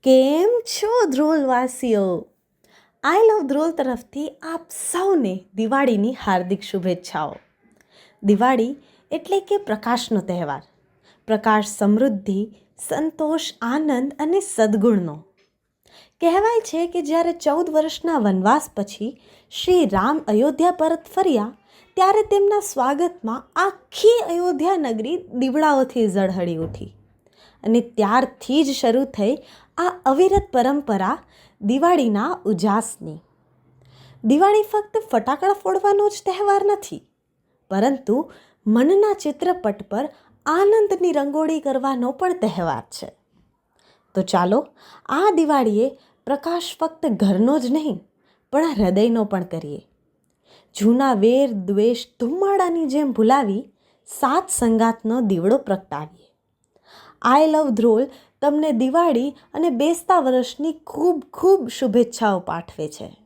કેમ છો ધ્રોલવાસીઓ? આઈ લવ ધ્રોલ તરફથી આપ સૌને દિવાળીની હાર્દિક શુભેચ્છાઓ. દિવાળી એટલે કે પ્રકાશનો તહેવાર. પ્રકાશ, સમૃદ્ધિ, સંતોષ, આનંદ અને સદ્ગુણનો. કહેવાય છે કે જ્યારે 14 વર્ષના વનવાસ પછી શ્રી રામ અયોધ્યા પરત ફર્યા ત્યારે તેમના સ્વાગતમાં આખી અયોધ્યા નગરી દીવડાઓથી ઝળહળી ઉઠી. અને ત્યારથી જ શરૂ થઈ આ અવિરત પરંપરા દિવાળીના ઉજાસની. દિવાળી ફક્ત ફટાકડા ફોડવાનો જ તહેવાર નથી, પરંતુ મનના ચિત્રપટ પર આનંદની રંગોળી કરવાનો પણ તહેવાર છે. તો ચાલો આ દિવાળીએ પ્રકાશ ફક્ત ઘરનો જ નહીં પણ હૃદયનો પણ કરીએ. જૂના વેર દ્વેષ ધુમાડાની જેમ ભૂલાવી સાત સંગાતનો દીવડો પ્રગટાવીએ. આઈ લવ ધ્રોલ તમને દિવાળી અને બેસતા વર્ષની ખૂબ ખૂબ શુભેચ્છાઓ પાઠવે છે.